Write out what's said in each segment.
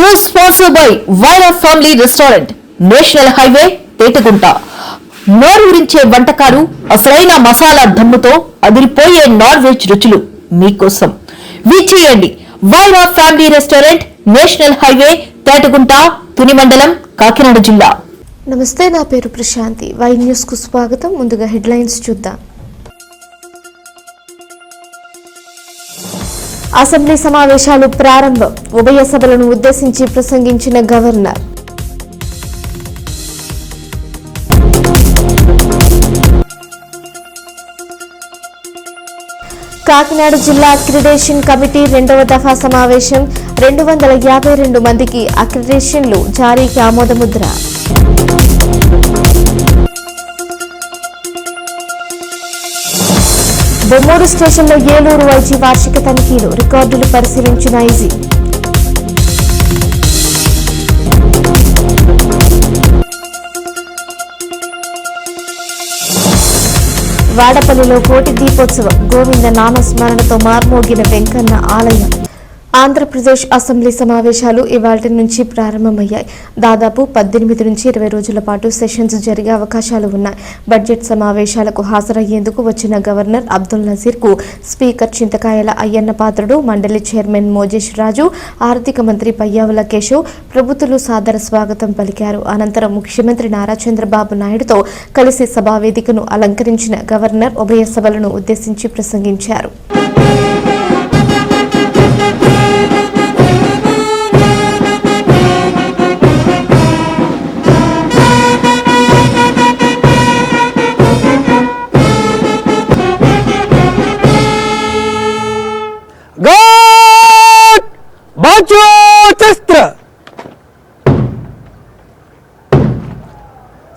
News sponsored by Vaira family restaurant, national highway, Tetagunta. నోరూరించే వంటకాలు, అసలైన మసాలా దమ్ముతో అదిరిపోయే నాన్ వెజ్ రుచులు మీకోసం. విచ్చేయండి Vaira family restaurant, national highway, Tetagunta, Tuni మండలం, కాకినాడ జిల్లా. నమస్తే, నా పేరు ప్రశాంతి. వై న్యూస్ కు స్వాగతం. ముందుగా హెడ్లైన్స్ చూద్దాం. అసెంబ్లీ సమావేశాలు ప్రారంభం. ఉభయ సభలను ఉద్దేశించి ప్రసంగించిన గవర్నర్. కాకినాడ జిల్లా అక్రిడేషన్ కమిటీ 2వ దఫా సమావేశం. 252 మందికి అక్రిడేషన్లు జారీకి ఆమోదముద్ర. బొమ్మూరు స్టేషన్లో ఏలూరు వైజీ వార్షిక తనిఖీలు. రికార్డులు పరిశీలించిన ఐజీ. వాడపల్లిలో కోటి దీపోత్సవం. గోవింద నామస్మరణతో మార్మోగిన వెంకన్న ఆలయం. ఆంధ్రప్రదేశ్ అసెంబ్లీ సమావేశాలు ఇవాళ్టి నుంచి ప్రారంభమయ్యాయి. దాదాపు 18 నుంచి 20 రోజుల పాటు సెషన్స్ జరిగే అవకాశాలు ఉన్నాయి. బడ్జెట్ సమావేశాలకు హాజరయ్యేందుకు వచ్చిన గవర్నర్ అబ్దుల్ నజీర్ కు స్పీకర్ చింతకాయల అయ్యన్న పాత్రుడు, మండలి చైర్మన్ మోజేష్ రాజు, ఆర్థిక మంత్రి పయ్యావుల కేశవ్ ప్రభుత్వలు సాదర స్వాగతం పలికారు. అనంతరం ముఖ్యమంత్రి నారా చంద్రబాబు నాయుడుతో కలిసి సభా వేదికను అలంకరించిన గవర్నర్ ఉభయ సభలను ఉద్దేశించి ప్రసంగించారు.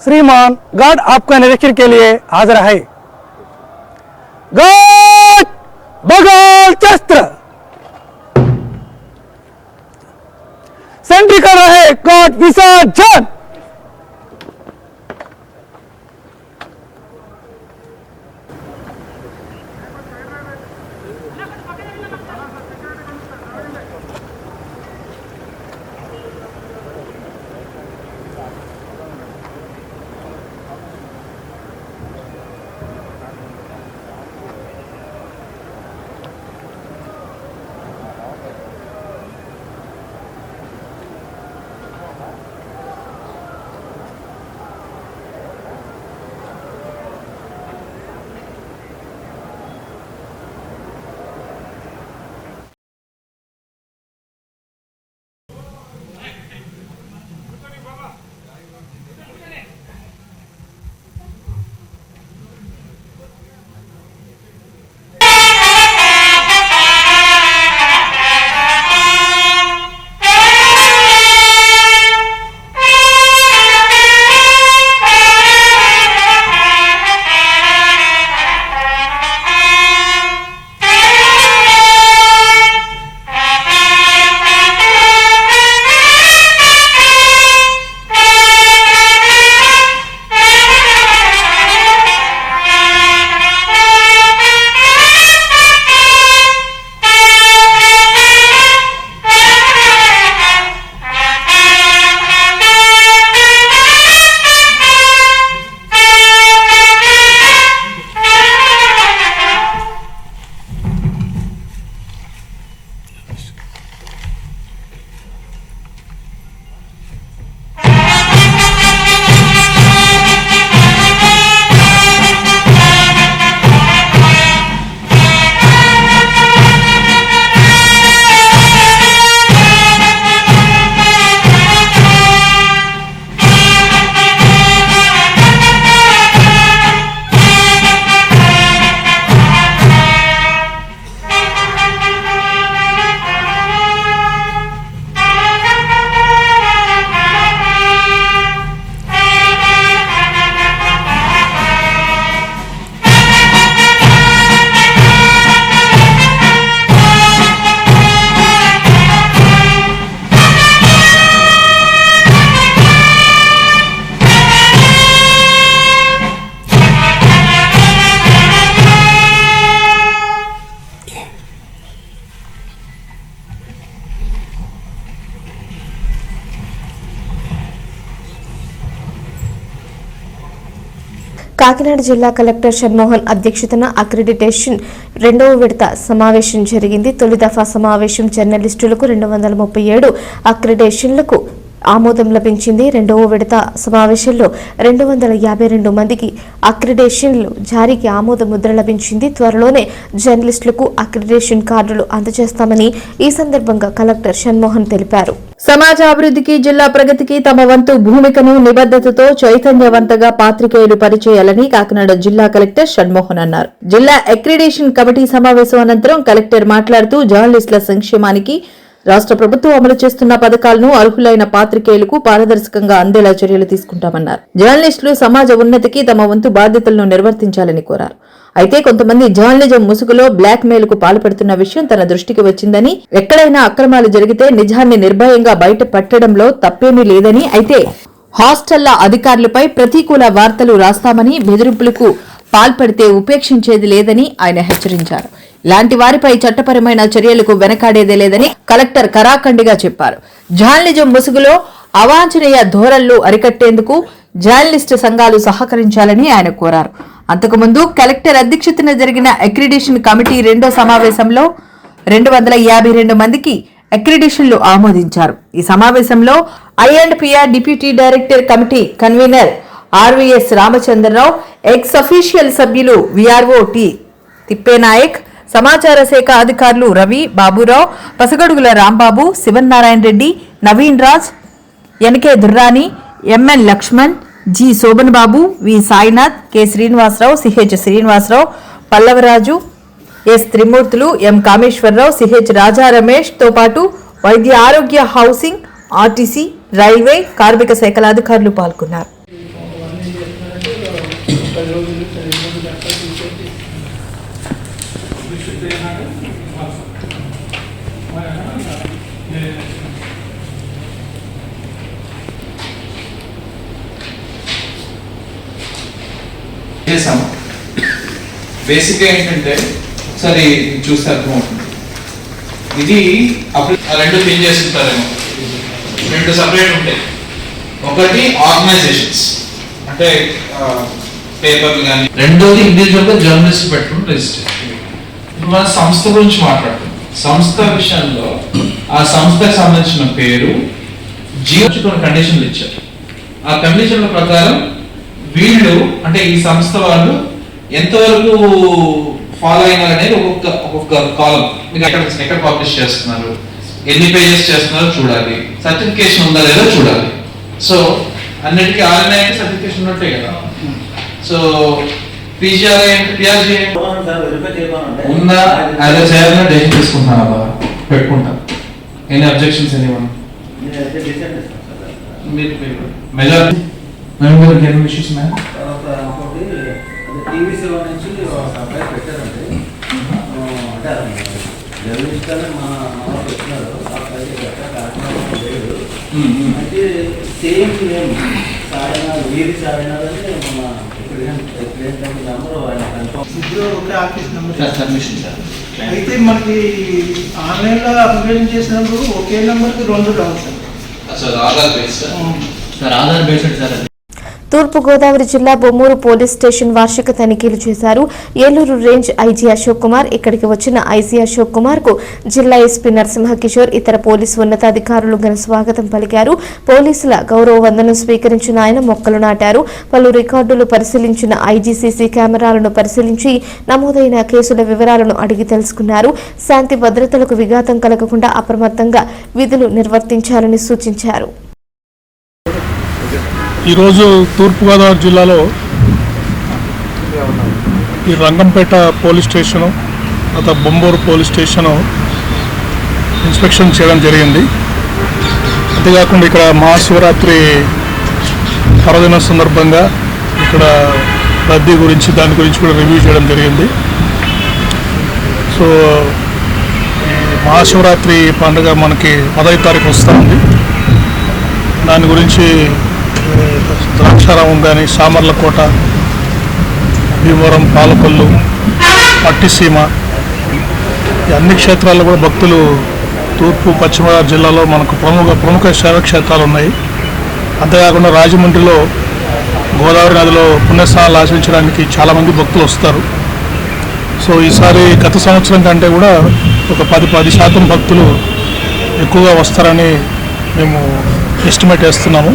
श्रीमान गार्ड आपका निरीक्षण के लिए हाजिर है। गार्ड बगल शस्त्र सेंट्री कर रहे गार्ड विसर्जन। కాకినాడ జిల్లా కలెక్టర్ షణ్మోహన్ అధ్యక్షతన అక్రిడిటేషన్ 2వ విడత సమావేశం జరిగింది. తొలి దఫా సమావేశం జర్నలిస్టులకు 237 అక్రిడిటేషన్లకు ఆమోదం లభించింది. 2వ విడత సమావేశంలో 252 మందికి అక్రిడిటేషన్లు జారీకి ఆమోద ముద్ర లభించింది. త్వరలోనే జర్నలిస్టులకు అక్రిడిటేషన్ కార్డులు అందజేస్తామని ఈ సందర్భంగా కలెక్టర్ షణ్మోహన్ తెలిపారు. సమాజ అభివృద్ధికి, జిల్లా ప్రగతికి తమ వంతు భూమికను నిబద్ధతతో చైతన్యవంతంగా పాత్రికేయులు పనిచేయాలని కాకినాడ జిల్లా కలెక్టర్ షణ్మోహన్ అన్నారు. జిల్లా అక్రిడిటేషన్ కమిటీ సమావేశం అనంతరం కలెక్టర్ మాట్లాడుతూ జర్నలిస్టుల సంక్షేమానికి రాష్ట్ర ప్రభుత్వం అమలు చేస్తున్న పథకాలను అర్హులైన పాత్రికేయులకు పారదర్శకంగా అందేలా చర్యలు తీసుకుంటామన్నారు. జర్నలిస్టులు సమాజ ఉన్నతికి తమ వంతు బాధ్యతలను నిర్వర్తించాలని కోరారు. అయితే కొంతమంది జర్నలిజం ముసుగులో బ్లాక్ మెయిల్ కు పాల్పడుతున్న విషయం తన దృష్టికి వచ్చిందని, ఎక్కడైనా అక్రమాలు జరిగితే నిజాన్ని నిర్భయంగా బయట పెట్టడంలో తప్పేమీ లేదని, అయితే హాస్టళ్ల అధికారులపై ప్రతికూల వార్తలు రాస్తామని, బెదిరింపులకు పాల్పడితే ఉపేక్షించేది లేదని ఆయన హెచ్చరించారు. ఇలాంటి వారిపై చట్టపరమైన చర్యలకు వెనకాడేదే లేదని కలెక్టర్ కరాఖండిగా చెప్పారు. జర్నలిజం ముసుగులో అవాంఛనీయ ధోరణులు అరికట్టేందుకు జర్నలిస్టు సంఘాలు సహకరించాలని ఆయన కోరారు. అంతకుముందు కలెక్టర్ అధ్యక్షతన జరిగిన అక్రిడిటేషన్ కమిటీ 2వ సమావేశంలో 252 మందికి అక్రిడిటేషన్లు ఆమోదించారు. ఈ సమావేశంలో I and PR deputy director committee convener RVS Ramachandrarao, ex official సభ్యులు విఆర్ఓ టి తిప్పేనాయక్, సమాచార శాఖ అధికారులు Ravi, Baburao, Pasagadugula Rambabu, Sivanarayana Reddy, Naveen Raj, NK Durrani, MN Lakshman, G Shobhan Babu, V Sainath, K Srinivasarao, CH Srinivasarao, Pallavaraju, S Trimurthulu, M Kameswararao, CH Raja Ramesh తో పాటు వైద్య ఆరోగ్య, హౌసింగ్, ఆర్టీసీ, రైల్వే, కార్మిక శాఖల అధికారులు పాల్గొన్నారు. చేసాము. బేసిక్గా ఏంటంటే ఒకసారి చూస్తే అర్థమవుతుంది. ఇది అప్పుడు 2 చేంజ్ చేస్తుంటారేమో, 2 సపరేట్ ఉంటాయి. ఒకటి ఆర్గనైజేషన్స్ అంటే పేపర్లు కానీ, రెండోది ఇండివిజువల్గా జర్నలిస్ట్ పెట్టుకుని రిజిస్ట్రేషన్. ఇప్పుడు మన సంస్థ గురించి మాట్లాడుతున్నాం. సంస్థ విషయంలో ఆ సంస్థకు సంబంధించిన పేరు, జియో కొన్ని కండిషన్లు ఇచ్చారు. ఆ కండిషన్ల ప్రకారం వీళ్ళు అంటే ఈ సంస్థ వాళ్ళు ఎంతవరకు ఫాలో అయినారు అనేది ఒక్కొక్క కాలం. మీకు ఎక్కడ పబ్లిష్ చేస్తున్నారు, ఎన్ని పేజెస్ చేస్తున్నారో చూడాలి, సర్టిఫికేషన్ ఉందా లేదో చూడాలి. సో అన్నిటికీ ఆర్ఎన్ఐ సర్టిఫికేషన్ ఉన్నట్టే కదా. సో పిజిఆర్ఐ పిఆర్జీ ఉందా అదే చేయాలని డెసిషన్ తీసుకుంటున్నాను. అబ్బా పెట్టుకుంటాను. ఎన్ని అబ్జెక్షన్స్ ఎన్ని మెజారిటీ ఇష్యూస్ ఉన్నాయా? టీవీ సేవ నుంచి అబ్బాయి పెట్టారండి. జర్నలిస్ట్ అని మన పెట్టినారు. అయితే సేమ్ నేమ్ సాయన వీరి సాయనాలని మన నెంబర్ ఆయన కన్ఫర్మ్ ఒకే ఆఫీస్ నెంబర్. అయితే మనకి ఆన్లైన్లో అప్లికేషన్ చేసినప్పుడు ఒకే నెంబర్కి 2 రావు sir. Aadhaar based sir. Thurpu Godavari జిల్లా బొమ్మూరు పోలీస్ స్టేషన్ వార్షిక తనిఖీలు చేశారు. Eluru range IG Ashok Kumar. ఇక్కడికి వచ్చిన ఐసీ అశోక్ కుమార్ కు జిల్లా ఎస్పీ నరసింహకిషోర్, ఇతర పోలీసు ఉన్నతాధికారులు ఘన స్వాగతం పలికారు. పోలీసుల గౌరవ వందనం స్వీకరించిన ఆయన మొక్కలు నాటారు. పలు రికార్డులు పరిశీలించిన ఐజీ సీసీ కెమెరాలను పరిశీలించి నమోదైన కేసుల వివరాలను అడిగి తెలుసుకున్నారు. శాంతి భద్రతలకు విఘాతం కలగకుండా అప్రమత్తంగా విధులు నిర్వర్తించాలని సూచించారు. ఈరోజు తూర్పుగోదావరి జిల్లాలో ఈ రంగంపేట పోలీస్ స్టేషను, తర్వాత బొమ్మూరు పోలీస్ స్టేషను ఇన్స్పెక్షన్ చేయడం జరిగింది. అంతేకాకుండా ఇక్కడ మహాశివరాత్రి పర్వదినం సందర్భంగా ఇక్కడ రద్దీ గురించి దాని గురించి కూడా రివ్యూ చేయడం జరిగింది. సో మహాశివరాత్రి పండుగ మనకి 10వ తారీఖు వస్తూ ఉంది. దాని గురించి ద్రాక్షారామం కానీ, సామర్లకోట, భీమవరం, పాలకొల్లు, పట్టిసీమ ఈ అన్ని క్షేత్రాల్లో కూడా భక్తులు తూర్పు పశ్చిమ జిల్లాలో మనకు ప్రముఖ శైవ క్షేత్రాలు ఉన్నాయి. అంతేకాకుండా రాజమండ్రిలో గోదావరి నదిలో పుణ్యస్నానాలు ఆచరించడానికి చాలామంది భక్తులు వస్తారు. సో ఈసారి గత సంవత్సరం కంటే కూడా ఒక 10% భక్తులు ఎక్కువగా వస్తారని మేము ఎస్టిమేట్ వేస్తున్నాము.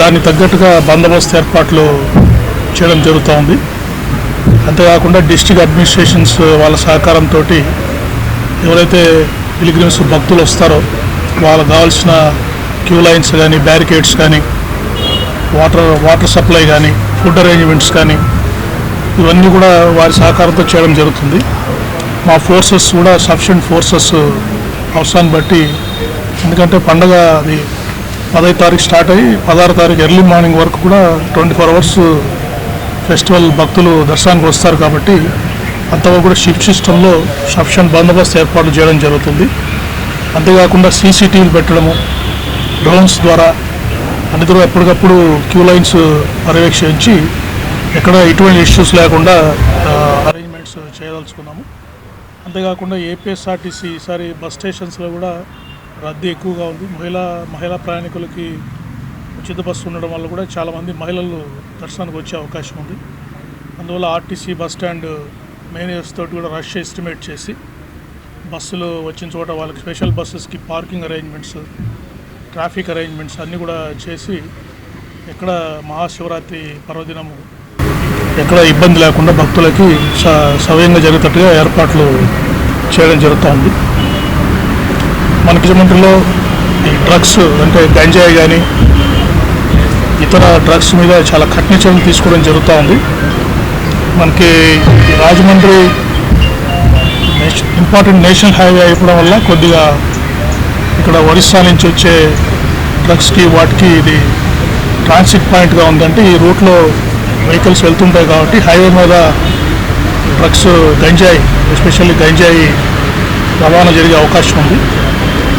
దానికి తగ్గట్టుగా బందోబస్తు ఏర్పాట్లు చేయడం జరుగుతూ ఉంది. అంతేకాకుండా డిస్ట్రిక్ట్ అడ్మినిస్ట్రేషన్స్ వాళ్ళ సహకారంతో ఎవరైతే పిలిగ్రిమ్స్ భక్తులు వస్తారో వాళ్ళకు కావాల్సిన క్యూ లైన్స్ కానీ, బ్యారికేడ్స్ కానీ, వాటర్ సప్లై కానీ, ఫుడ్ అరేంజ్మెంట్స్ కానీ ఇవన్నీ కూడా వారి సహకారంతో చేయడం జరుగుతుంది. మా ఫోర్సెస్ కూడా సఫిషియెంట్ ఫోర్సెస్ అవసరాన్ని బట్టి, ఎందుకంటే పండగ అది 15వ తారీఖు స్టార్ట్ అయ్యి 16వ తారీఖు ఎర్లీ మార్నింగ్ వరకు కూడా 24 అవర్స్ ఫెస్టివల్ భక్తులు దర్శనానికి వస్తారు కాబట్టి అంతగా కూడా షిఫ్ట్ సిస్టంలో సఫిషియెంట్ బందోబస్తు ఏర్పాట్లు చేయడం జరుగుతుంది. అంతేకాకుండా సీసీటీవీలు పెట్టడము, డ్రోన్స్ ద్వారా అన్నిటిలో ఎప్పటికప్పుడు క్యూ లైన్స్ పర్యవేక్షించి ఎక్కడ ఎటువంటి ఇష్యూస్ లేకుండా అరేంజ్మెంట్స్ చేయదలుచుకున్నాము. అంతేకాకుండా ఏపీఎస్ఆర్టీసీ ఈసారి బస్ స్టేషన్స్లో కూడా రద్దీ ఎక్కువగా ఉంది. మహిళా ప్రయాణికులకి ఉచిత బస్సు ఉండడం వల్ల కూడా చాలామంది మహిళలు దర్శనానికి వచ్చే అవకాశం ఉంది. అందువల్ల ఆర్టీసీ బస్ స్టాండ్ మేనేజర్స్ తోటి కూడా రష్ ఎస్టిమేట్ చేసి బస్సులు వచ్చిన చోట వాళ్ళకి స్పెషల్ బస్సెస్కి పార్కింగ్ అరేంజ్మెంట్స్, ట్రాఫిక్ అరేంజ్మెంట్స్ అన్నీ కూడా చేసి ఎక్కడ మహాశివరాత్రి పర్వదినము ఎక్కడ ఇబ్బంది లేకుండా భక్తులకి సవ్యంగా జరిగేటట్టుగా ఏర్పాట్లు చేయడం జరుగుతుంది. మన ముఖ్యమంత్రిలో ఈ డ్రగ్స్ అంటే గంజాయి కానీ ఇతర డ్రగ్స్ మీద చాలా కఠిన చర్యలు తీసుకోవడం జరుగుతూ ఉంది. మనకి రాజమండ్రి ఇంపార్టెంట్ నేషనల్ హైవే అయిపోవడం వల్ల కొద్దిగా ఇక్కడ ఒరిస్సా నుంచి వచ్చే డ్రగ్స్కి వాటికి ఇది ట్రాన్సిట్ పాయింట్గా ఉందంటే ఈ రూట్లో వెహికల్స్ వెళ్తుంటాయి కాబట్టి హైవే మీద డ్రగ్స్ గంజాయి ఎస్పెషల్లీ గంజాయి రవాణా జరిగే అవకాశం ఉంది.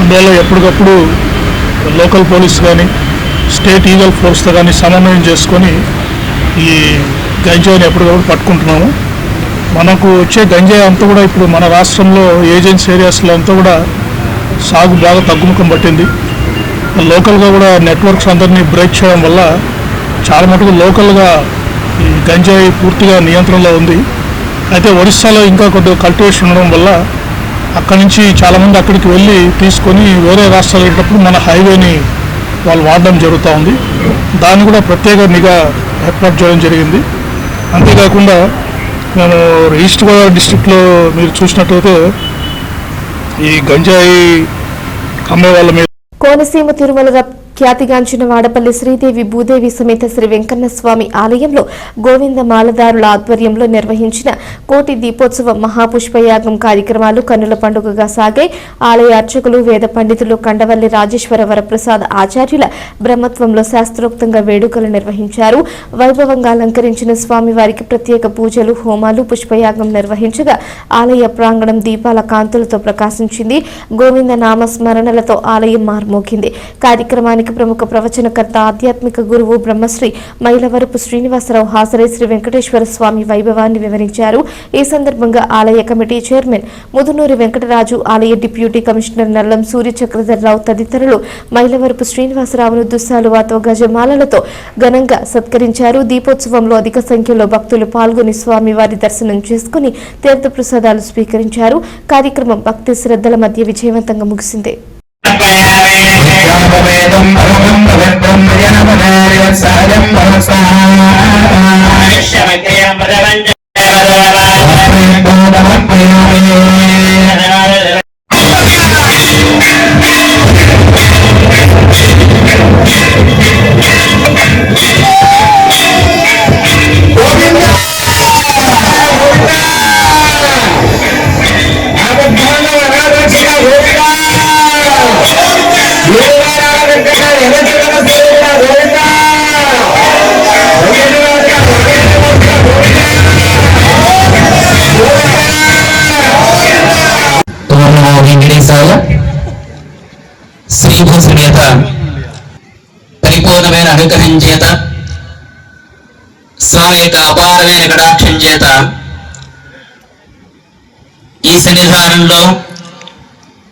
అందువల్ల ఎప్పటికప్పుడు లోకల్ పోలీస్ కానీ స్టేట్ ఈగల్ ఫోర్స్తో కానీ సమన్వయం చేసుకొని ఈ గంజాయిని ఎప్పటికప్పుడు పట్టుకుంటున్నాము. మనకు వచ్చే గంజాయి అంతా కూడా ఇప్పుడు మన రాష్ట్రంలో ఏజెన్సీ ఏరియాస్లో అంతా కూడా సాగు బాగా తగ్గుముఖం పట్టింది. లోకల్గా కూడా నెట్వర్క్స్ అందరినీ బ్రేక్ చేయడం వల్ల చాలా మటుకు లోకల్గా ఈ గంజాయి పూర్తిగా నియంత్రణలో ఉంది. అయితే ఒరిస్సాలో ఇంకా కొద్దిగా కల్టివేషన్ ఉండడం వల్ల అక్కడి నుంచి చాలామంది అక్కడికి వెళ్ళి తీసుకొని వేరే రాష్ట్రాలు వెళ్ళేటప్పుడు మన హైవేని వాళ్ళు వాడడం జరుగుతూ ఉంది. దాన్ని కూడా ప్రత్యేక నిఘా ఏర్పాటు చేయడం జరిగింది. అంతేకాకుండా మేము ఈస్ట్ గోదావరి డిస్ట్రిక్ట్లో మీరు చూసినట్లయితే ఈ గంజాయి అమ్మే వాళ్ళ మీద కోనసీమ తిరుమల ఖ్యాతిగాంచిన వాడపల్లి శ్రీదేవి భూదేవి సమేత శ్రీ వెంకన్న స్వామి ఆలయంలో గోవింద మాలదారుల ఆధ్వర్యంలో నిర్వహించిన కోటి దీపోత్సవ మహాపుష్పయాగం కార్యక్రమాలు కన్నుల పండుగగా సాగాయి. ఆలయ అర్చకులు, వేద పండితులు కండవల్లి రాజేశ్వర వరప్రసాద్ ఆచార్యుల బ్రహ్మత్వంలో శాస్త్రోక్తంగా వేడుకలు నిర్వహించారు. వైభవంగా అలంకరించిన స్వామివారికి ప్రత్యేక పూజలు, హోమాలు, పుష్పయాగం నిర్వహించగా ఆలయ ప్రాంగణం దీపాల కాంతులతో ప్రకాశించింది. గోవింద నామస్మరణలతో ఆలయం మార్మోగింది. కార్యక్రమానికి ప్రముఖ ప్రవచనకర్త, ఆధ్యాత్మిక గురువు బ్రహ్మశ్రీ మైలవరపు శ్రీనివాసరావు హాజరై శ్రీ వెంకటేశ్వర స్వామి వైభవాన్ని వివరించారు. ఈ సందర్భంగా ఆలయ కమిటీ చైర్మన్ ముదునూరి వెంకటరాజు, ఆలయ డిప్యూటీ కమిషనర్ నల్లం సూర్య చక్రధర్రావు తదితరులు మైలవరపు శ్రీనివాసరావును దుస్సాలువాతో గజమాలలతో ఘనంగా సత్కరించారు. దీపోత్సవంలో అధిక సంఖ్యలో భక్తులు పాల్గొని స్వామివారి దర్శనం చేసుకుని తీర్థప్రసాదాలు స్వీకరించారు. కార్యక్రమం భక్తి శ్రద్ధల మధ్య విజయవంతంగా ముగిసింది. శ్రీభూషణ చేత పరిపూర్ణమైన అనుగ్రహం చేత స్వామి యొక్క అపారమైన కటాక్షం చేత ఈ సన్నిధానంలో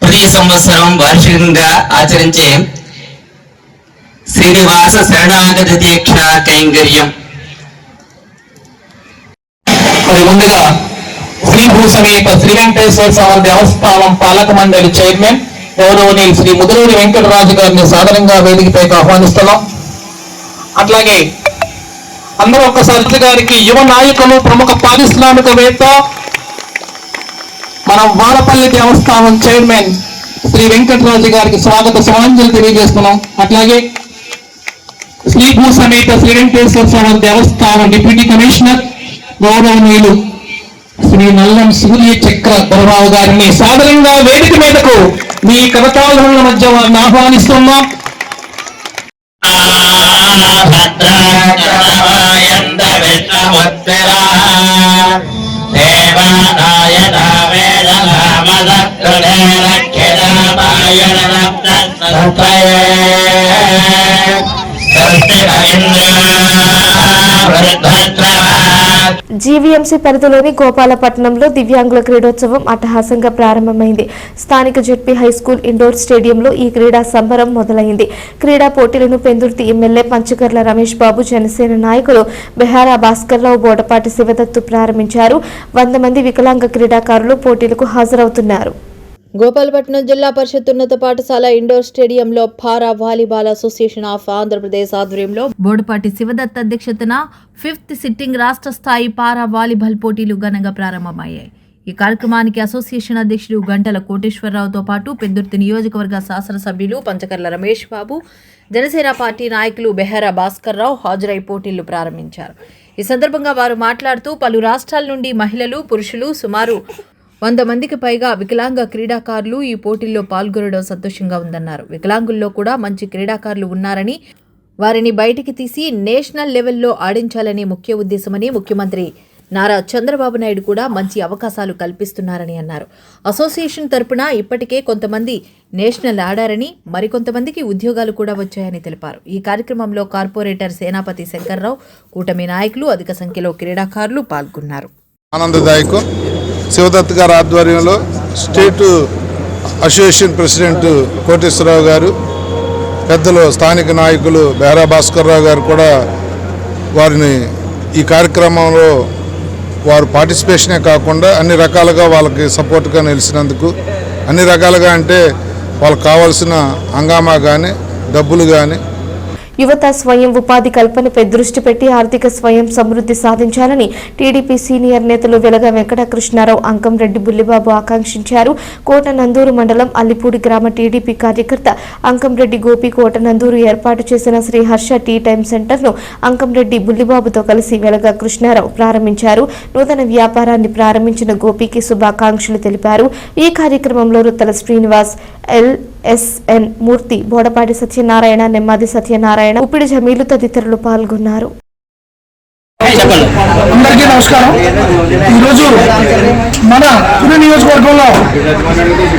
ప్రతి సంవత్సరం వార్షికంగా ఆచరించే శ్రీనివాస శరణాగతి దీక్ష కైంకర్యం. మరి ముందుగా శ్రీ భూ సమేత శ్రీ వెంకటేశ్వర స్వామి దేవస్థానం పాలక మండలి చైర్మన్ గౌరవనీయులు శ్రీ ముదులూరి వెంకటరాజు గారిని సాధారణంగా వేదికపైకి ఆహ్వానిస్తున్నాం. అట్లాగే అందరూ ఒక్కసారి గారికి యువ నాయకులు, ప్రముఖ పారిశ్రామికవేత్త, మన వాడపల్లి దేవస్థానం చైర్మన్ శ్రీ వెంకటరాజు గారికి స్వాగత సమాంజలి తెలియజేస్తున్నాం. అట్లాగే శ్రీ భూ సమేత శ్రీ వెంకటేశ్వర స్వామి దేవస్థానం డిప్యూటీ కమిషనర్ గౌరవనీయులు శ్రీ నల్లం సూర్య చక్ర దొరరావు గారిని సాధారణంగా వేదిక మీదకు మీ కరతాళముల మధ్య వారిని ఆహ్వానిస్తున్నాం. జీవీఎంసీ పరిధిలోని గోపాలపట్నంలో దివ్యాంగుల క్రీడోత్సవం అట్టహాసంగా ప్రారంభమైంది. స్థానిక జెడ్పీ హైస్కూల్ ఇండోర్ స్టేడియంలో ఈ క్రీడా సంబరం మొదలైంది. క్రీడా పోటీలను పెందుర్తి ఎమ్మెల్యే పంచకర్ల రమేష్ బాబు, జనసేన నాయకులు బెహారా భాస్కర్రావు, బోడపాటి శివదత్తు ప్రారంభించారు. 100 మంది వికలాంగ క్రీడాకారులు పోటీలకు హాజరవుతున్నారు. గోపాలపట్నం జిల్లా పరిషత్ ఉన్నత పాఠశాల ఇండోర్ స్టేడియంలో పారా వాలీబాల్ అసోసియేషన్ ఆఫ్ ఆంధ్రప్రదేశ్ ఆధ్వర్యంలో బోడపాటి శివదత్ అధ్యక్షతన 5th సిట్టింగ్ రాష్ట్ర స్థాయి పారా వాలీబాల్ పోటీలు ఘనంగా ప్రారంభమయ్యాయి. ఈ కార్యక్రమానికి అసోసియేషన్ అధ్యక్షుడు గంటల కోటేశ్వరరావుతో పాటు పెందుర్తి నియోజకవర్గ శాసనసభ్యులు పంచకర్ల రమేష్ బాబు, జనసేన పార్టీ నాయకులు బెహారా భాస్కర్రావు హాజరై పోటీలు ప్రారంభించారు. ఈ సందర్భంగా వారు మాట్లాడుతూ పలు రాష్ట్రాల నుండి మహిళలు, పురుషులు సుమారు 100 మందికి పైగా వికలాంగ క్రీడాకారులు ఈ పోటీల్లో పాల్గొనడం సంతోషంగా ఉందన్నారు. వికలాంగుల్లో కూడా మంచి క్రీడాకారులు ఉన్నారని, వారిని బయటికి తీసి నేషనల్ లెవెల్లో ఆడించాలనే ముఖ్య ఉద్దేశమని ముఖ్యమంత్రి నారా చంద్రబాబు నాయుడు కూడా మంచి అవకాశాలు కల్పిస్తున్నారని అన్నారు. అసోసియేషన్ తరపున ఇప్పటికే కొంతమంది నేషనల్ ఆడారని, మరికొంతమందికి ఉద్యోగాలు కూడా వచ్చాయని తెలిపారు. ఈ కార్యక్రమంలో కార్పొరేటర్ సేనాపతి శంకర్రావు, కూటమి నాయకులు, అధిక సంఖ్యలో క్రీడాకారులు పాల్గొన్నారు. ఆనందదాయకం. శివదత్ గారి ఆధ్వర్యంలో స్టేట్ అసోసియేషన్ ప్రెసిడెంట్ కోటేశ్వరరావు గారు, పెద్దలు స్థానిక నాయకులు బెహారా భాస్కర్రావు గారు కూడా వారిని ఈ కార్యక్రమంలో వారు పార్టిసిపేషనే కాకుండా అన్ని రకాలుగా వాళ్ళకి సపోర్ట్గా నిలిచినందుకు, అన్ని రకాలుగా అంటే వాళ్ళకి కావాల్సిన హంగామా కానీ డబ్బులు కానీ యువత స్వయం ఉపాధి కల్పనపై దృష్టి పెట్టి ఆర్థిక స్వయం సమృద్ధి సాధించాలని టీడీపీ సీనియర్ నేతలు వెలగ వెంకటకృష్ణారావు, అంకంరెడ్డి బుల్లిబాబు ఆకాంక్షించారు. కోటనందూరు మండలం అల్లిపూడి గ్రామ టీడీపీ కార్యకర్త అంకంరెడ్డి గోపి కోటనందూరు ఏర్పాటు చేసిన శ్రీ హర్ష టీ టైమ్ సెంటర్ను అంకంరెడ్డి బుల్లిబాబుతో కలిసి వెలగ కృష్ణారావు ప్రారంభించారు. నూతన వ్యాపారాన్ని ప్రారంభించిన గోపికి శుభాకాంక్షలు తెలిపారు. ఈ కార్యక్రమంలో రుత్తల శ్రీనివాస్, ఎల్ఎస్ఎన్ మూర్తి, బోడపాటి సత్యనారాయణ, నెమ్మది సత్యనారాయణ, ఉప్పిడి జమీలు తదితరులు పాల్గొన్నారు. అందరికీ నమస్కారం. ఈరోజు మన పురి నియోజకవర్గంలో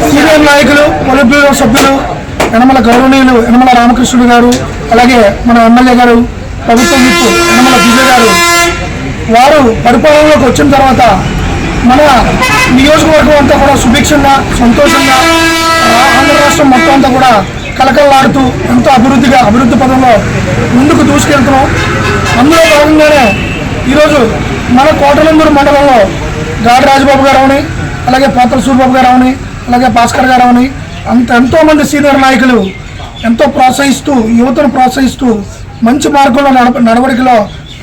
సీనియర్ నాయకులు, పొలిట్ బ్యూరో సభ్యులు యనమల గౌరవనీయులు యనమల రామకృష్ణుడు గారు, అలాగే మన ఎమ్మెల్యే గారు, ప్రభుత్వ విప్ యనమల విజయ్ గారు వారు పరిపాలనలోకి వచ్చిన తర్వాత మన నియోజకవర్గం అంతా కూడా సుభిక్షంగా, సంతోషంగా, ఆంధ్ర రాష్ట్రం మొత్తం అంతా కూడా కలకలలాడుతూ ఎంతో అభివృద్ధి పదంలో ముందుకు దూసుకెళ్తున్నాం. అందులో భాగంగానే ఈరోజు మన కోటనందూరు మండలంలో గాడి రాజబాబు గారు అవని, అలాగే పోతల సూరిబాబు గారు అవని, అలాగే భాస్కర్ గారు అవని ఎంతోమంది సీనియర్ నాయకులు ఎంతో ప్రోత్సహిస్తూ, యువతను ప్రోత్సహిస్తూ మంచి మార్గంలో నడవడికలో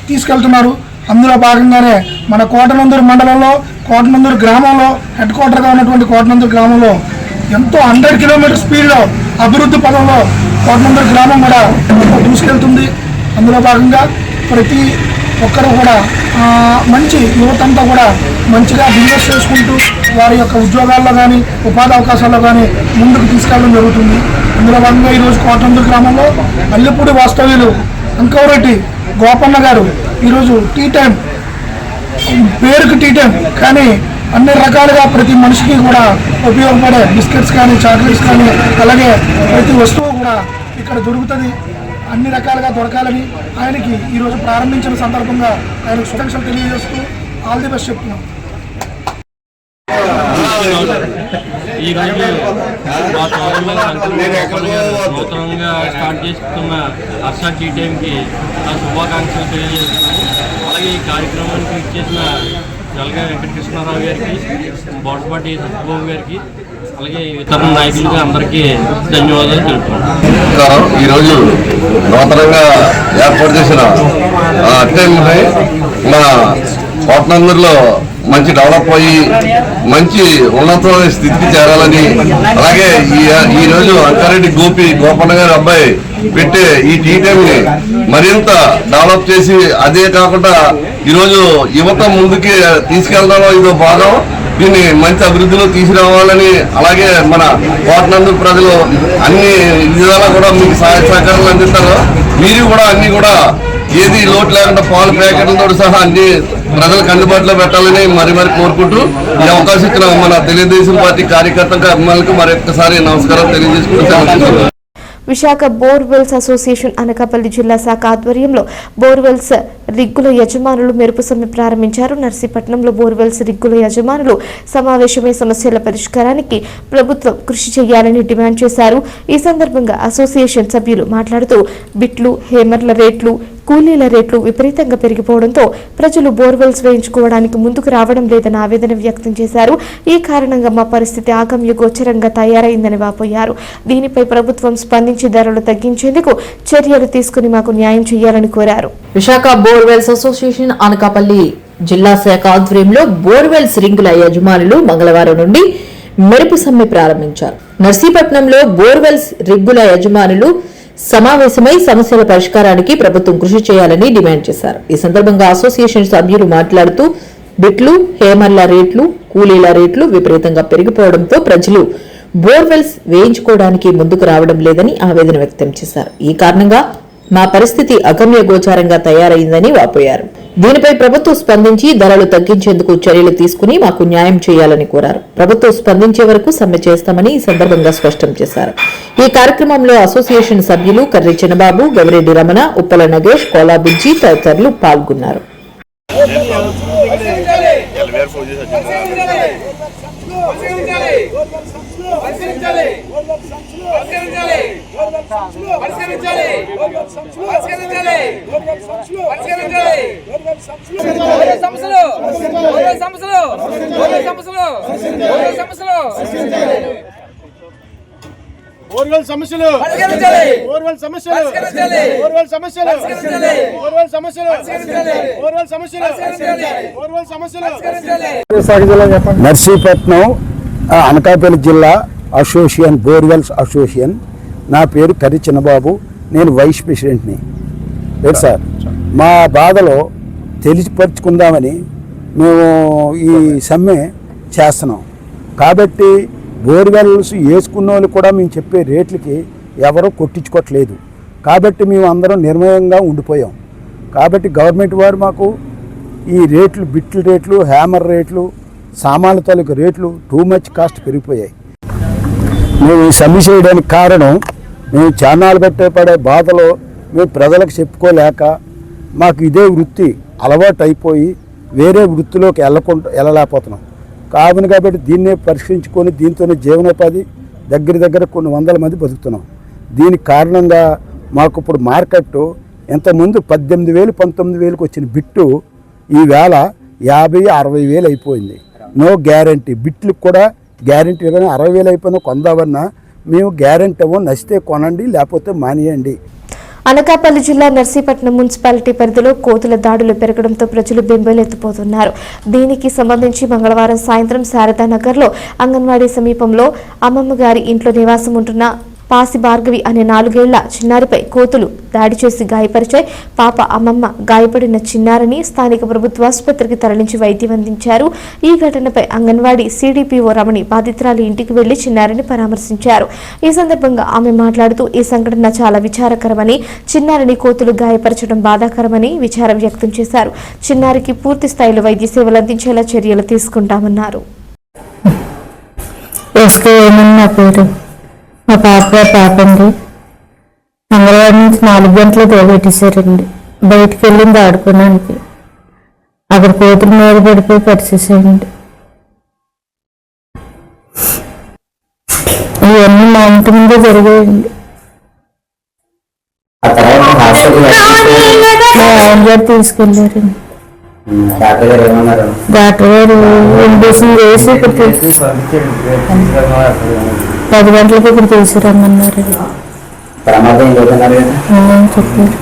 తీసుకెళ్తున్నారు. అందులో భాగంగానే మన కోటనందూరు మండలంలో, కోటనందూరు గ్రామంలో, హెడ్ క్వార్టర్గా ఉన్నటువంటి కోటనందూరు గ్రామంలో ఎంతో 100 కిలోమీటర్ స్పీడ్లో అభివృద్ధి పదంలో కోటనందూరు గ్రామం కూడా దూసుకెళ్తుంది. అందులో భాగంగా ప్రతి ఒక్కరూ కూడా మంచి యువతంతా కూడా మంచిగా బిజినెస్ చేసుకుంటూ వారి యొక్క ఉద్యోగాల్లో కానీ, ఉపాధి అవకాశాల్లో కానీ ముందుకు తీసుకెళ్ళడం జరుగుతుంది. అందులో భాగంగా ఈరోజు కోటనందూరు గ్రామంలో అల్లిపూడి వాస్తవ్యులు అంకవరెడ్డి గోపన్న గారు ఈరోజు టీ టైం, పేరుకు టీ టైం కానీ అన్ని రకాలుగా ప్రతి మనిషికి కూడా ఉపయోగపడే బిస్కెట్స్ కానీ, చాక్లెట్స్ కానీ, అలాగే ప్రతి వస్తువు కూడా ఇక్కడ దొరుకుతుంది. అన్ని రకాలుగా దొరకాలని ఆయనకి ఈరోజు ప్రారంభించిన సందర్భంగా ఆయనకు శుభాకాంక్షలు తెలియజేస్తూ ఆల్ ది బెస్ట్ చెప్తున్నాం. ఈరోజు మా సోదరుల నూతనంగా స్టార్ట్ చేస్తున్న హర్ష టీ టైంకి నా శుభాకాంక్షలు తెలియజేస్తున్నాను. అలాగే ఈ కార్యక్రమానికి ఇచ్చేసిన జలగా వెంకటకృష్ణారావు గారికి, బోటపాటి సత్యబాబు గారికి, అలాగే ఇతర నాయకులకి అందరికీ ధన్యవాదాలు తెలుపుతున్నాను. ఈరోజు నూతనంగా ఏర్పాటు చేసిన టైంపై మన కోటనందూరులో మంచి డెవలప్ అయ్యి మంచి ఉన్నతమైన స్థితికి చేరాలని, అలాగే ఈరోజు అంకారెడ్డి గోపన్న గారి అబ్బాయి పెట్టే ఈ టీ టైంని మరింత డెవలప్ చేసి, అదే కాకుండా ఈరోజు యువత ముందుకి తీసుకెళ్లడంలో ఇదో భాగం. దీన్ని మంచి అభివృద్ధిలో తీసుకురావాలని, అలాగే మన కోటనందూరు ప్రజలు అన్ని విధాలా కూడా మీకు సహాయ సహకారాలు అందిస్తారు. మీరు కూడా అన్ని కూడా ఏది లోటు లేకుండా పాలు ప్యాకెట్లతో సహా అన్ని ప్రజలకు అందుబాటులో పెట్టాలని మరి కోరుకుంటూ ఈ అవకాశం ఇచ్చిన మన తెలుగుదేశం పార్టీ కార్యకర్తలకు అభిమానులకు మరొకసారి నమస్కారం తెలియజేసుకుంటున్నాను. విశాఖ బోర్వెల్స్ అసోసియేషన్ అనకాపల్లి జిల్లా శాఖ ఆధ్వర్యంలో బోర్వెల్స్ రిగ్గుల యజమానులు మెరుపు సమ్మె ప్రారంభించారు. నర్సీపట్నంలో బోర్వెల్స్ రిగ్గుల యజమానులు సమావేశమై సమస్యల పరిష్కారానికి ప్రభుత్వం కృషి చేయాలని డిమాండ్ చేశారు. ఈ సందర్భంగా అసోసియేషన్ సభ్యులు మాట్లాడుతూ బిట్లు, హేమర్ల రేట్లు, కూలీల రేట్లు విపరీతంగా పెరిగిపోవడంతో ప్రజలు బోర్వెల్స్ వేయించుకోవడానికి ముందుకు రావడం లేదని ఆవేదన వ్యక్తం చేశారు. ఈ కారణంగా మా పరిస్థితి ఆగమ్య గోచరంగా తయారైందని వాపోయారు. దీనిపై ప్రభుత్వం స్పందించి ధరలు తగ్గించేందుకు చర్యలు తీసుకుని మాకు న్యాయం చేయాలని కోరారు. విశాఖ బోర్వెల్స్ అసోసియేషన్ అనకాపల్లి జిల్లా శాఖ ఆధ్వర్యంలో బోర్వెల్స్ రింగుల యజమానులు మంగళవారం నుండి మెరుపు సమ్మె ప్రారంభించారు. నర్సీపట్నంలో బోర్వెల్స్ రిగ్గుల యజమానులు సమావేశమై సమస్యల పరిష్కారానికి ప్రభుత్వం కృషి చేయాలని డిమాండ్ చేశారు. ఈ సందర్భంగా అసోసియేషన్ సభ్యులు మాట్లాడుతూ బిట్లు, హేమర్ల రేట్లు, కూలీల రేట్లు విపరీతంగా పెరిగిపోవడంతో ప్రజలు బోర్వెల్స్ వేయించుకోవడానికి ముందుకు రావడం లేదని ఆవేదన వ్యక్తం చేశారు. ఈ కారణంగా మా పరిస్థితి అగమ్య గోచారంగా తయారైందని వాపోయారు. దీనిపై ప్రభుత్వం స్పందించి ధరలు తగ్గించేందుకు చర్యలు తీసుకుని మాకు న్యాయం చేయాలని కోరారు. ప్రభుత్వం స్పందించే వరకు సమ్మె చేస్తామని ఈ సందర్భంగా స్పష్టం చేశారు. ఈ కార్యక్రమంలో అసోసియేషన్ సభ్యులు కర్రి చిన్నబాబు, గవిరెడ్డి రమణ, ఉప్పల నగేష్, కోలాబుజ్జి తదితరులు పాల్గొన్నారు. బోర్వెల్ సమస్యలు బోర్వెల్ సమస్యలు బోర్వెల్ సమస్యలు బోర్వెల్ సమస్యలు బోర్వెల్ సమస్యలు బోర్వెల్ సమస్యలు. నర్సీపట్నం అనకాపల్లి జిల్లా అసోసియేషన్ బోర్వెల్స్ అసోసియేషన్. నా పేరు కర్రి చిన్నబాబు, నేను వైస్ ప్రెసిడెంట్ని. సార్, మా బాధలో తెలిసిపరుచుకుందామని మేము ఈ సమ్మె చేస్తున్నాం. కాబట్టి బోర్వెల్స్ వేసుకున్న వాళ్ళు కూడా మేము చెప్పే రేట్లకి ఎవరూ కొట్టించుకోవట్లేదు. కాబట్టి మేము అందరం నిర్మయంగా ఉండిపోయాం. కాబట్టి గవర్నమెంట్ వారు మాకు ఈ రేట్లు, బిట్ల రేట్లు, హ్యామర్ రేట్లు, సామాన్ల తాలూకు రేట్లు టూ మచ్ కాస్ట్ పెరిగిపోయాయి. మేము ఈ సమ్మె చేయడానికి కారణం మేము చాన్నాళ్ళు బట్టే పడే బాధలో మేము ప్రజలకు చెప్పుకోలేక మాకు ఇదే వృత్తి అలవాటు అయిపోయి వేరే వృత్తిలోకి వెళ్ళలేకపోతున్నాం. కాబట్టి దీన్నే పరిష్కరించుకొని దీంతోనే జీవనోపాధి దగ్గర కొన్ని వందల మంది బతుకుతున్నాం. దీనికి కారణంగా మాకు ఇప్పుడు మార్కెట్ ఎంతమంది 18,000 19,000కి వచ్చిన బిట్టు ఈవేళ 50,000-60,000 అయిపోయింది. No guarantee. బిట్లకు కూడా గ్యారంటీ కానీ 60,000 అయిపోయినా కొందామన్నా మేము గ్యారంటీ ఇవ్వం. నచ్చితే కొనండి, లేకపోతే మానేయండి. అనకాపల్లి జిల్లా నర్సీపట్నం మున్సిపాలిటీ పరిధిలో కోతుల దాడులు పెరగడంతో ప్రజలు బెంబేలెత్తిపోతున్నారు. దీనికి సంబంధించి మంగళవారం సాయంత్రం శారదానగర్లో అంగన్వాడీ సమీపంలో అమ్మమ్మ గారి ఇంట్లో నివాసం ఉంటున్న పాసి భార్గవి అనే 4 ఏళ్ల చిన్నారిపై కోతులు దాడి చేసి గాయపరిచాయి. పాప అమ్మమ్మ గాయపడిన చిన్నారిని స్థానిక ప్రభుత్వ ఆసుపత్రికి తరలించి వైద్యం అందించారు. ఈ ఘటనపై అంగన్వాడీ సిడిపిఓ రమణి బాధితురాలి ఇంటికి వెళ్లి చిన్నారిని పరామర్శించారు. ఈ సందర్భంగా ఆమె మాట్లాడుతూ ఈ సంఘటన చాలా విచారకరమని, చిన్నారిని కోతులు గాయపరచడం బాధాకరమని విచారం వ్యక్తం చేశారు. చిన్నారికి పూర్తి స్థాయిలో వైద్య సేవలు అందించేలా చర్యలు తీసుకుంటామన్నారు. మా పాపండి అంగన్వాడి నుంచి 4 గంటలు తోబెట్టేశారండి. బయటికి వెళ్ళింది ఆడుకోవడానికి. అక్కడ కోతులు మీద పడిపోయి పరిచేసాయండి. ఇవన్నీ మా ఇంటి ముందే జరిగాయండి. మా ఆయన గారు తీసుకెళ్ళారండి. డాక్టర్ గారు ఇంజక్షన్ వేసి 10 గంటలకు ఇక్కడ తీసుకురమ్మన్నారు. చెప్పారు.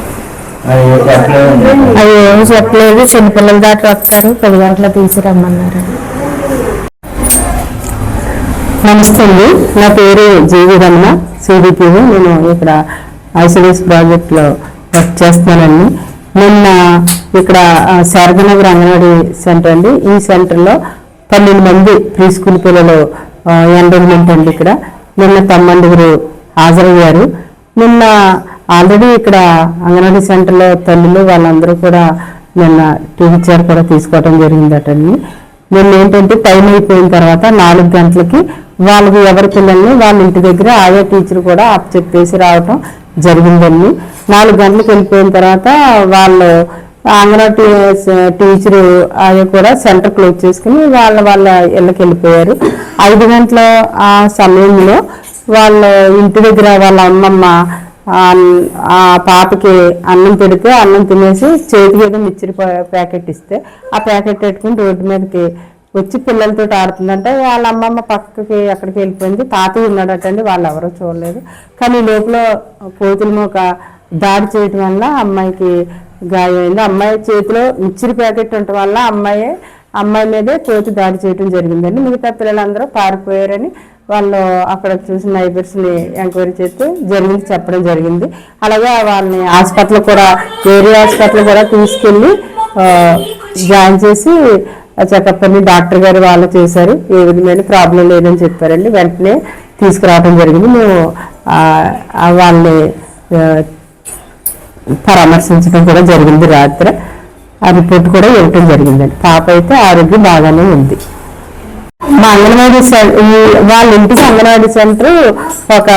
అవి ఏమి చెప్పలేదు. చిన్నపిల్లల దాకా వస్తారు, 10 గంటలకు తీసుకురమ్మన్నారు. నమస్తే అండి, నా పేరు జీవి రమణ, సిడిపి. నేను ఇక్కడ ఐసిడిఎస్ ప్రాజెక్ట్లో వర్క్ చేస్తున్నానండి. నిన్న ఇక్కడ శారదానగర్ అంగన్వాడీ సెంటర్ అండి. ఈ సెంటర్లో 12 మంది ప్రీ స్కూల్ పిల్లలు ఎన్రోల్మెంట్ అండి. ఇక్కడ నిన్న 9 హాజరయ్యారు. నిన్న ఆల్రెడీ ఇక్కడ అంగన్వాడీ సెంటర్లో తల్లులు వాళ్ళందరూ కూడా నిన్న టీచర్ కూడా తీసుకోవడం జరిగిందటండి. నిన్న ఏంటంటే టైం అయిపోయిన తర్వాత 4 గంటలకి వాళ్ళకి ఎవరి పిల్లల్ని వాళ్ళ ఇంటి దగ్గర ఆయా టీచర్ కూడా చెప్పేసి రావటం జరిగిందండి. 4 గంటలకు వెళ్ళిపోయిన తర్వాత వాళ్ళు అంగన్వాడీ టీచరు ఆయా కూడా సెంటర్ క్లోజ్ చేసుకుని వాళ్ళ ఇళ్ళకి వెళ్ళిపోయారు. 5 గంటల ఆ సమయంలో వాళ్ళ ఇంటి దగ్గర వాళ్ళ అమ్మమ్మ ఆ పాపకి అన్నం పెడితే అన్నం తినేసి చేతికి ఏదో మిక్చర్ ప్యాకెట్ ఇస్తే ఆ ప్యాకెట్ పెట్టుకుని రోడ్డు మీదకి వచ్చి పిల్లలతో ఆడుతుందంటే వాళ్ళ అమ్మమ్మ పక్కకి అక్కడికి వెళ్ళిపోయింది. తాతయ్య ఉన్నాడటండి, వాళ్ళు ఎవరో చూడలేదు. కానీ లోపల కోతుల ఒక దాడి చేయటం వల్ల అమ్మాయికి గాయమైంది. అమ్మాయి చేతిలో మిక్చర్ ప్యాకెట్ ఉండటం వల్ల అమ్మాయి మీదే కోతి దాడి చేయడం జరిగిందండి. మిగతా పిల్లలందరూ పారిపోయారని వాళ్ళు అక్కడ చూసిన నైబర్స్ని ఎంక్వైరీ చేస్తే చెప్పడం జరిగింది. అలాగే వాళ్ళని హాస్పిటల్ కూడా ఏరియా హాస్పిటల్ కూడా తీసుకెళ్ళి జాయిన్ చేసి చెకప్ అని డాక్టర్ గారు వాళ్ళు చేశారు. ఏ విధమైన ప్రాబ్లం లేదని చెప్పారండి. వెంటనే తీసుకురావడం జరిగింది. మేము వాళ్ళని పరామర్శించడం కూడా జరిగింది. రాత్రి ఆ రిపోర్ట్ కూడా ఇవ్వటం జరిగిందండి. పాప అయితే ఆరోగ్యం బాగానే ఉంది. మా అంగన్వాడీ వాళ్ళ ఇంటికి అంగన్వాడీ సెంటర్ ఒక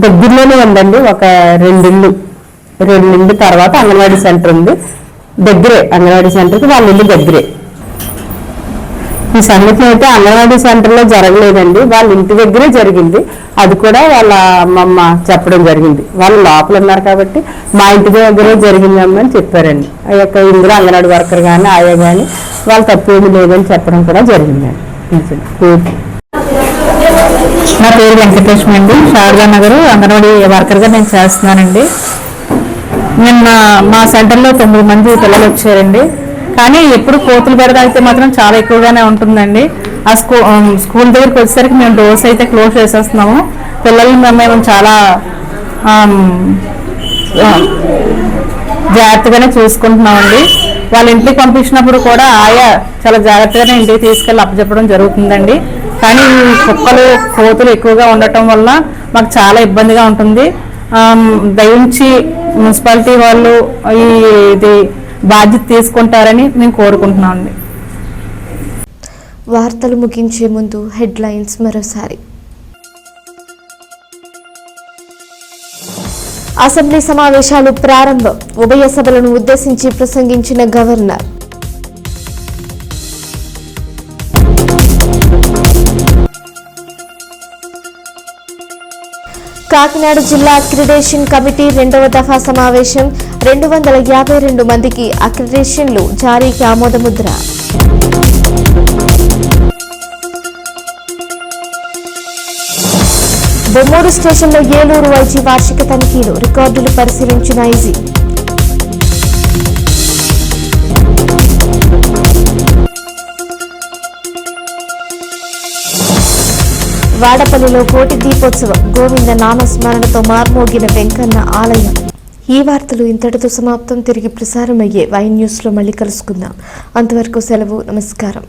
దగ్గరలోనే ఉందండి. ఒక 2 ఇళ్ళు తర్వాత అంగన్వాడీ సెంటర్ ఉంది. దగ్గరే అంగన్వాడీ సెంటర్కి వాళ్ళ ఇల్లు దగ్గరే. ఈ సంఘటన అయితే అంగన్వాడీ సెంటర్లో జరగలేదండి, వాళ్ళ ఇంటి దగ్గరే జరిగింది. అది కూడా వాళ్ళ అమ్మమ్మ చెప్పడం జరిగింది. వాళ్ళు లోపల ఉన్నారు కాబట్టి మా ఇంటి దగ్గరే జరిగిందమ్మని చెప్పారండి. ఆ యొక్క ఇందులో అంగన్వాడీ వర్కర్ కానీ ఆయా కానీ వాళ్ళు తప్పు ఏమి లేదని చెప్పడం కూడా జరిగిందండి. నా పేరు వెంకటలక్ష్మి అండి. శారదానగర్ అంగన్వాడీ వర్కర్గా నేను చేస్తున్నానండి. నిన్న మా సెంటర్లో 9 మంది పిల్లలు వచ్చారండి. కానీ ఎప్పుడు కోతులు బెడద అయితే మాత్రం చాలా ఎక్కువగానే ఉంటుందండి. ఆ స్కూల్ దగ్గరికి వచ్చేసరికి మేము డోర్స్ అయితే క్లోజ్ చేసేస్తున్నాము. పిల్లల్ని మేము చాలా జాగ్రత్తగానే చూసుకుంటున్నామండి. వాళ్ళ ఇంటికి పంపించినప్పుడు కూడా ఆయా చాలా జాగ్రత్తగానే ఇంటికి తీసుకెళ్ళి అప్పచెప్పడం జరుగుతుందండి. కానీ కుక్కలు కోతులు ఎక్కువగా ఉండటం వల్ల మాకు చాలా ఇబ్బందిగా ఉంటుంది. దయించి మున్సిపాలిటీ వాళ్ళు ఇది బాధ్యత తీసుకుంటారని మేము కోరుకుంటున్నామండి. వార్తలు ముగించే ముందు హెడ్లైన్స్ మరోసారి. అసెంబ్లీ సమావేశాలు ప్రారంభం. ఉభయ సభలను ఉద్దేశించి ప్రసంగించిన గవర్నర్. కాకినాడ జిల్లా అక్రిడేషన్ కమిటీ 2వ దఫా సమావేశం. 252 మందికి అక్రిడేషన్లు జారీకి ఆమోదముద్ర. బొమ్మూరు స్టేషన్లో ఏలూరు ఐజీ వార్షిక తనిఖీలు. రికార్డులు పరిశీలించిన ఐజీ. వాడపల్లిలో కోటి దీపోత్సవం. గోవింద నామస్మరణతో మార్మోగిన వెంకన్న ఆలయం. ఈ వార్తలు ఇంతటితో సమాప్తం. తిరిగి ప్రసారమయ్యే వై న్యూస్లో మళ్ళీ కలుసుకుందాం. అంతవరకు సెలవు. నమస్కారం.